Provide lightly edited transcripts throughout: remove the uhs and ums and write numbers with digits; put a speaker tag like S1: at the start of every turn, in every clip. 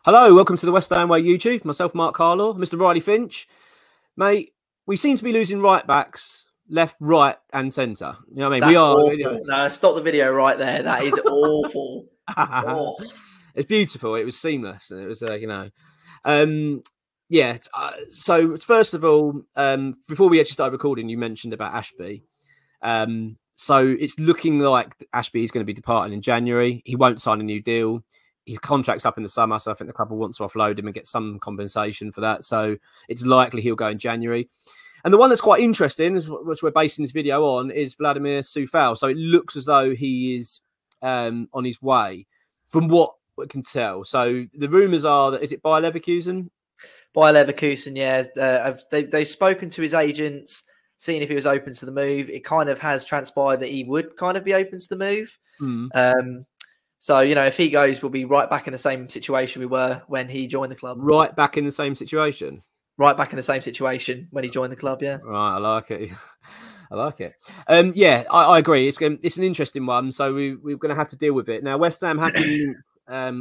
S1: Hello, welcome to the West Ham Way YouTube. Myself, Mark Carlaw, Mr. Riley Finch. Mate, we seem to be losing right backs, left, right, and centre. You know what I mean?
S2: That's
S1: we are
S2: awful. No, stop the video right there. That is awful.
S1: Oh. It's beautiful. It was seamless, and it was, yeah. So first of all, before we actually started recording, you mentioned about Ashby. So it's looking like Ashby is going to be departing in January. He won't sign a new deal. His contract's up in the summer, so I think the club will want to offload him and get some compensation for that. So it's likely he'll go in January. And the one that's quite interesting, which we're basing this video on, is Vladimir Coufal. So it looks as though he is on his way, from what we can tell. So the rumours are that, is it Bayer Leverkusen?
S2: Bayer Leverkusen, yeah. They've spoken to his agents, seeing if he was open to the move. It kind of has transpired that he would kind of be open to the move. So, you know, if he goes, we'll be right back in the same situation we were when he joined the club.
S1: Right back in the same situation?
S2: Right back in the same situation when he joined the club, yeah.
S1: Right, I like it. I like it. Yeah, I agree. It's an interesting one, so we're going to have to deal with it. Now, West Ham have been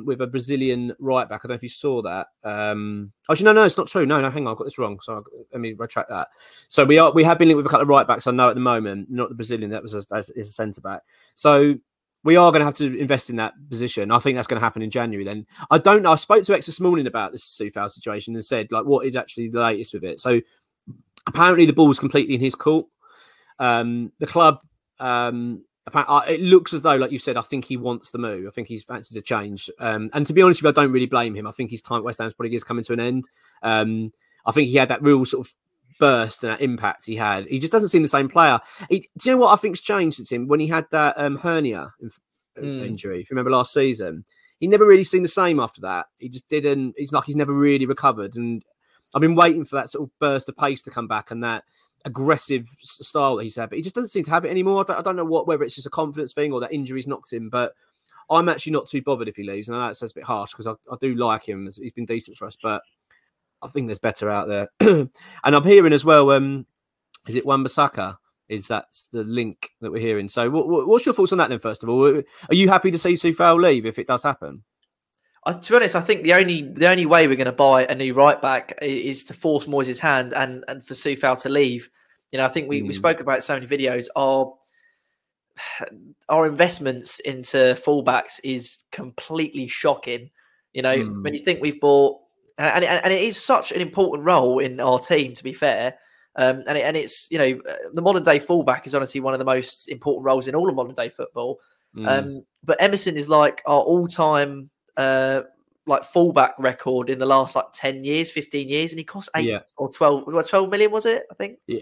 S1: with a Brazilian right back. I don't know if you saw that. Actually, no, it's not true. No, hang on, I've got this wrong. So let me retract that. So we have been linked with a couple of right backs. I know at the moment, not the Brazilian. That was as a centre back. So we are going to have to invest in that position. I think that's going to happen in January. Then I don't know. I spoke to X this morning about this Coufal situation and said, like, what is actually the latest with it? So apparently the ball was completely in his court. The club, it looks as though, like you said, I think he wants the move. I think he fancies a change. And to be honest with you, I don't really blame him. I think his time at West Ham's probably is coming to an end. I think he had that real sort of burst and that impact he had. He just doesn't seem the same player. Do you know what I think's changed since him? When he had that hernia injury, if you remember last season, he never really seemed the same after that. He just didn't. It's like he's never really recovered. And I've been waiting for that sort of burst of pace to come back and that aggressive style that he's had, but he just doesn't seem to have it anymore. I don't know whether it's just a confidence thing or that injuries knocked him, but I'm actually not too bothered if he leaves. And I know it sounds a bit harsh because I do like him. He's been decent for us, but I think there's better out there. And I'm hearing as well, is it Wan-Bissaka? That's the link that we're hearing. So what's your thoughts on that then, first of all? Are you happy to see Coufal leave if it does happen?
S2: To be honest, I think the only way we're going to buy a new right back is to force Moyes' hand and for Coufal to leave. You know, I think we spoke about so many videos. Our investments into fullbacks is completely shocking. You know, when you think we've bought, and it is such an important role in our team, to be fair. And it's, you know, the modern day fullback is honestly one of the most important roles in all of modern day football. But Emerson is like our all-time like fullback record in the last like 10 years, 15 years, and he cost 8 or 12. What, 12 million was it? I think 8.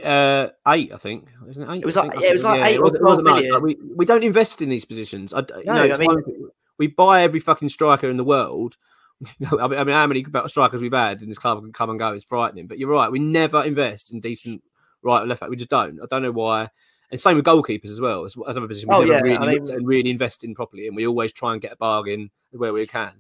S1: I think, isn't it 8?
S2: It was like 8 or 12 million.
S1: Like we don't invest in these positions. We buy every fucking striker in the world. I mean, how many strikers we've had in this club can come and go is frightening. But you're right, we never invest in decent right or left back. We just don't. I don't know why. And same with goalkeepers as well. It's another position we never really invest in properly, and we always try and get a bargain where we can.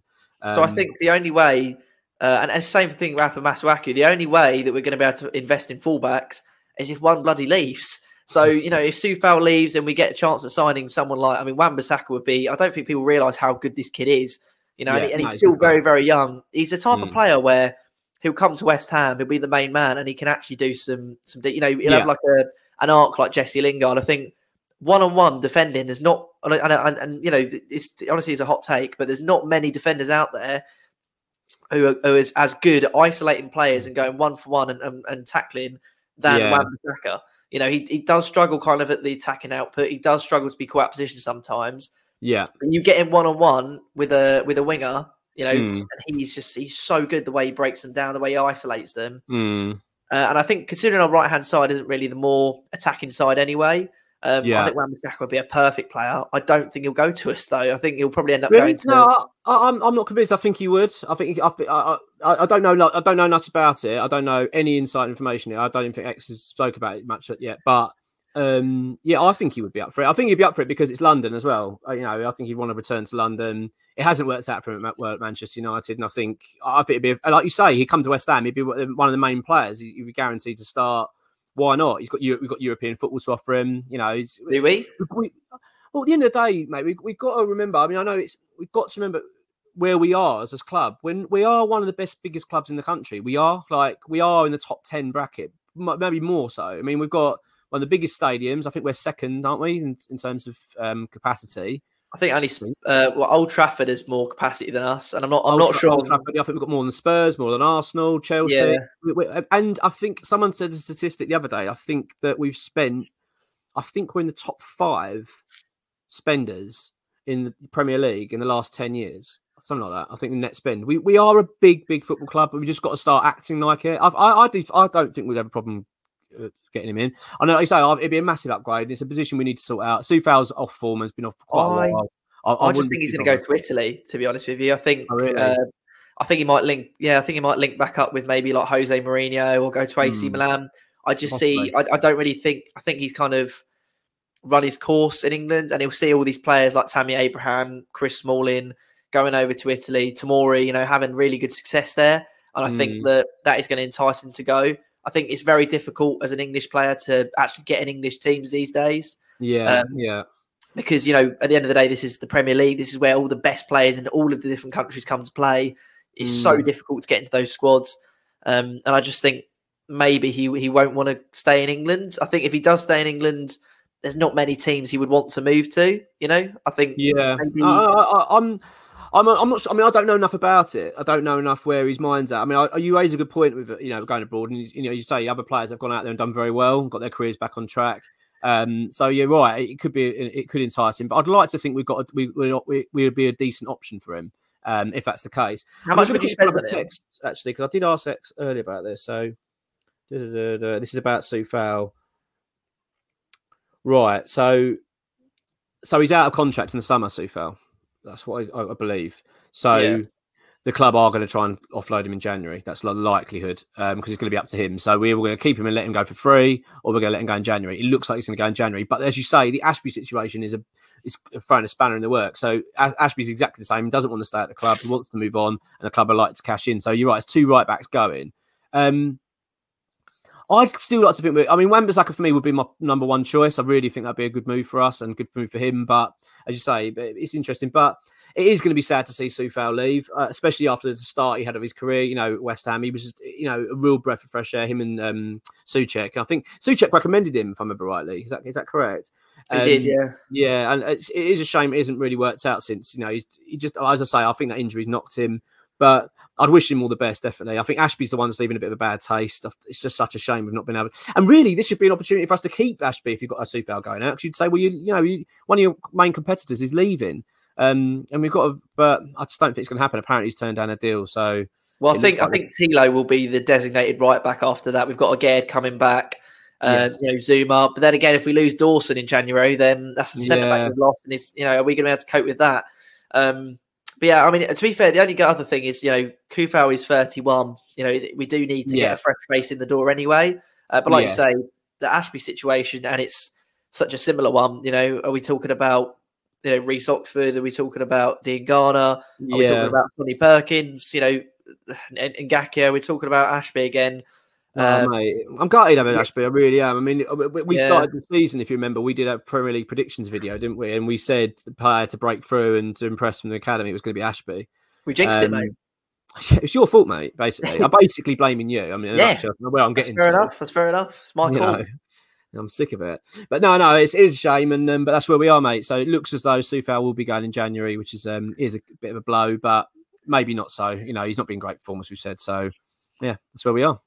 S2: So I think the only way, and the same thing with Masuaku, the only way that we're going to be able to invest in fullbacks is if one bloody leaves. So, you know, if Coufal leaves and we get a chance at signing someone like, I mean, Wan-Bissaka would be, I don't think people realise how good this kid is, you know, and he's still very, very young. He's the type of player where he'll come to West Ham, he'll be the main man, and he can actually do some you know, he'll have like an arc like Jesse Lingard. I think one-on-one defending is not, and you know, it's honestly is a hot take, but there's not many defenders out there who is as good at isolating players and going one-for-one and tackling than Wan-Bissaka. You know, he does struggle kind of at the attacking output. He does struggle to be quite positioned sometimes. Yeah, and you get him one-on-one with a winger, you know, and he's so good the way he breaks them down, the way he isolates them. And I think considering our right-hand side isn't really the more attacking side anyway, I think Wan-Bissaka would be a perfect player. I don't think he'll go to us though. I think he'll probably end up going to.
S1: No, I'm not convinced. I think he would. I think I don't know. I don't know much about it. I don't know any inside information here. I don't even think X has spoke about it much yet. But I think he would be up for it. I think he'd be up for it because it's London as well. You know, I think he'd want to return to London. It hasn't worked out for him at Manchester United, and I think it'd be, like you say, he'd come to West Ham. He'd be one of the main players. He'd be guaranteed to start. Why not? We've got European football to offer him. You know,
S2: do we?
S1: Well, at the end of the day, mate, we've got to remember. I mean, I know we've got to remember where we are as a club, when we are one of the biggest clubs in the country. We are in the top 10 bracket, maybe more so. I mean, we've got one of the biggest stadiums. I think we're second, aren't we, in terms of capacity?
S2: I think only Old Trafford has more capacity than us, and I'm not sure.
S1: Old Trafford, I think we've got more than Spurs, more than Arsenal, Chelsea. Yeah. And I think someone said a statistic the other day. I think that we're in the top 5 spenders in the Premier League in the last 10 years. Something like that. I think the net spend. We are a big football club, but we just got to start acting like it. I don't think we'd have a problem getting him in. I know, like you say, it'd be a massive upgrade. It's a position we need to sort out. Soufal's off form, has been off for quite a while.
S2: I just think he's going to go to Italy, to be honest with you. I think he might link. Yeah, I think he might link back up with maybe like Jose Mourinho or go to AC Milan. I don't really think. I think he's kind of run his course in England, and he'll see all these players like Tammy Abraham, Chris Smalling going over to Italy, Tomori, having really good success there. And I think that is going to entice him to go. I think it's very difficult as an English player to actually get in English teams these days.
S1: Yeah.
S2: Because, at the end of the day, this is the Premier League. This is where all the best players in all of the different countries come to play. It's so difficult to get into those squads. And I just think maybe he won't want to stay in England. I think if he does stay in England, there's not many teams he would want to move to, I think.
S1: Yeah.
S2: Maybe...
S1: I'm not sure. I mean, I don't know enough about it. I don't know enough where his mind's at. I mean, you raise a good point with going abroad, and you say other players have gone out there and done very well, got their careers back on track. So you're right. It could entice him, but I'd like to think we would be a decent option for him if that's the case.
S2: How much would you spend on
S1: text actually? Because I did ask X earlier about this. So this is about Coufal. Right. So he's out of contract in the summer, Coufal. That's what I believe. So the club are going to try and offload him in January. That's the likelihood because it's going to be up to him. So we're going to keep him and let him go for free, or we're going to let him go in January. It looks like he's going to go in January. But as you say, the Ashby situation is throwing a spanner in the works. So Ashby's exactly the same. He doesn't want to stay at the club. He wants to move on, and the club would like to cash in. So you're right. It's 2 right backs going. I'd still like to think. I mean, Wan-Bissaka for me would be my number 1 choice. I really think that'd be a good move for us and a good move for him. But as you say, it's interesting. But it is going to be sad to see Coufal leave, especially after the start he had of his career. West Ham, he was just, a real breath of fresh air. Him and Souček. I think Souček recommended him, if I remember rightly. Is that correct?
S2: He did, yeah.
S1: Yeah, and it is a shame it hasn't really worked out since. He just, as I say, I think that injury knocked him. But I'd wish him all the best, definitely. I think Ashby's the one that's leaving a bit of a bad taste. It's just such a shame we've not been able to. And really, this should be an opportunity for us to keep Ashby if you've got a Coufal going out. Because you'd say, well, one of your main competitors is leaving. And we've got to, but I just don't think it's going to happen. Apparently, he's turned down a deal. So,
S2: well, I think Tilo will be the designated right back after that. We've got Aged coming back, Zuma. But then again, if we lose Dawson in January, then that's the centre back we've lost. And are we going to be able to cope with that? But yeah, I mean, to be fair, the only other thing is, Coufal is 31. We do need to get a fresh face in the door anyway. But like you say, the Ashby situation, and it's such a similar one. Are we talking about Reece Oxford? Are we talking about Dean Garner? Are we talking about Sonny Perkins? And Ngakia? We're talking about Ashby again.
S1: Mate, I'm gutted having Ashby. I really am. I mean, we started the season, if you remember, we did a Premier League predictions video, didn't we? And we said the player to break through and to impress from the academy, it was going to be Ashby.
S2: We jinxed it, mate.
S1: It's your fault, mate, basically. I'm basically blaming you. I mean, where I'm getting
S2: fair enough. That's fair enough. It's my call.
S1: I'm sick of it. But no, it is a shame. But that's where we are, mate. So it looks as though Coufal will be going in January, which is a bit of a blow, but maybe not so. He's not been great performance, we've said. So, yeah, that's where we are.